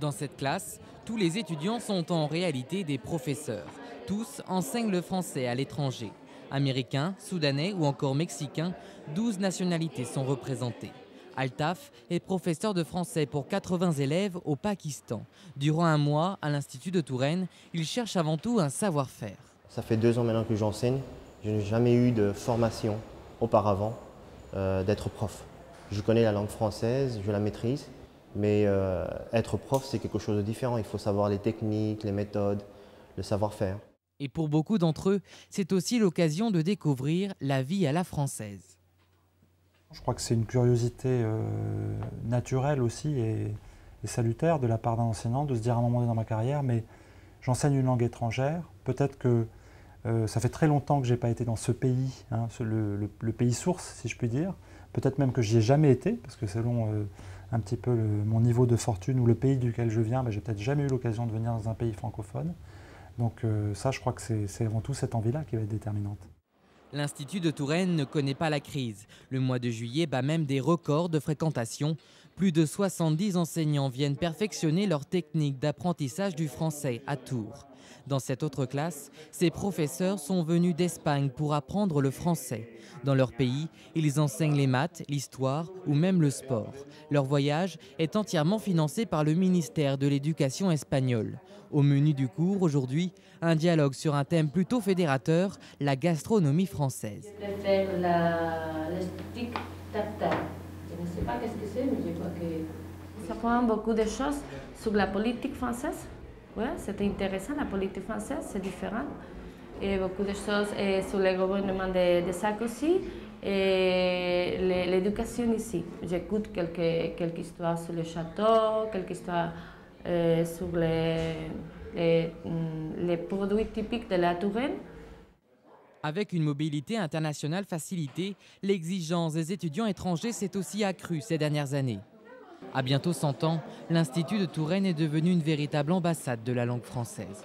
Dans cette classe, tous les étudiants sont en réalité des professeurs. Tous enseignent le français à l'étranger. Américains, soudanais ou encore mexicains, 12 nationalités sont représentées. Altaf est professeur de français pour 80 élèves au Pakistan. Durant un mois, à l'Institut de Touraine, il cherche avant tout un savoir-faire. Ça fait 2 ans maintenant que j'enseigne. Je n'ai jamais eu de formation auparavant d'être prof. Je connais la langue française, je la maîtrise, mais être prof, c'est quelque chose de différent. Il faut savoir les techniques, les méthodes, le savoir-faire. Et pour beaucoup d'entre eux, c'est aussi l'occasion de découvrir la vie à la française. Je crois que c'est une curiosité naturelle aussi et salutaire de la part d'un enseignant de se dire à un moment donné dans ma carrière, mais j'enseigne une langue étrangère, peut-être que ça fait très longtemps que je n'ai pas été dans ce pays, hein, le pays source si je puis dire, peut-être même que j'y ai jamais été, parce que selon un petit peu mon niveau de fortune ou le pays duquel je viens, j'ai peut-être jamais eu l'occasion de venir dans un pays francophone. Donc ça, je crois que c'est avant tout cette envie-là qui va être déterminante. L'Institut de Touraine ne connaît pas la crise. Le mois de juillet bat même des records de fréquentation. Plus de 70 enseignants viennent perfectionner leur technique d'apprentissage du français à Tours. Dans cette autre classe, ces professeurs sont venus d'Espagne pour apprendre le français. Dans leur pays, ils enseignent les maths, l'histoire ou même le sport. Leur voyage est entièrement financé par le ministère de l'Éducation espagnol. Au menu du cours aujourd'hui, un dialogue sur un thème plutôt fédérateur, la gastronomie française. Je préfère le stick tartare. Je ne sais pas qu'est-ce que c'est, mais je crois que... Ça prend beaucoup de choses sur la politique française. Ouais, c'était intéressant, la politique française, c'est différent. Et beaucoup de choses sur le gouvernement de Sarkozy et l'éducation ici. J'écoute quelques histoires sur le château, quelques histoires sur les produits typiques de la Touraine. Avec une mobilité internationale facilitée, l'exigence des étudiants étrangers s'est aussi accrue ces dernières années. À bientôt 100 ans, l'Institut de Touraine est devenu une véritable ambassade de la langue française.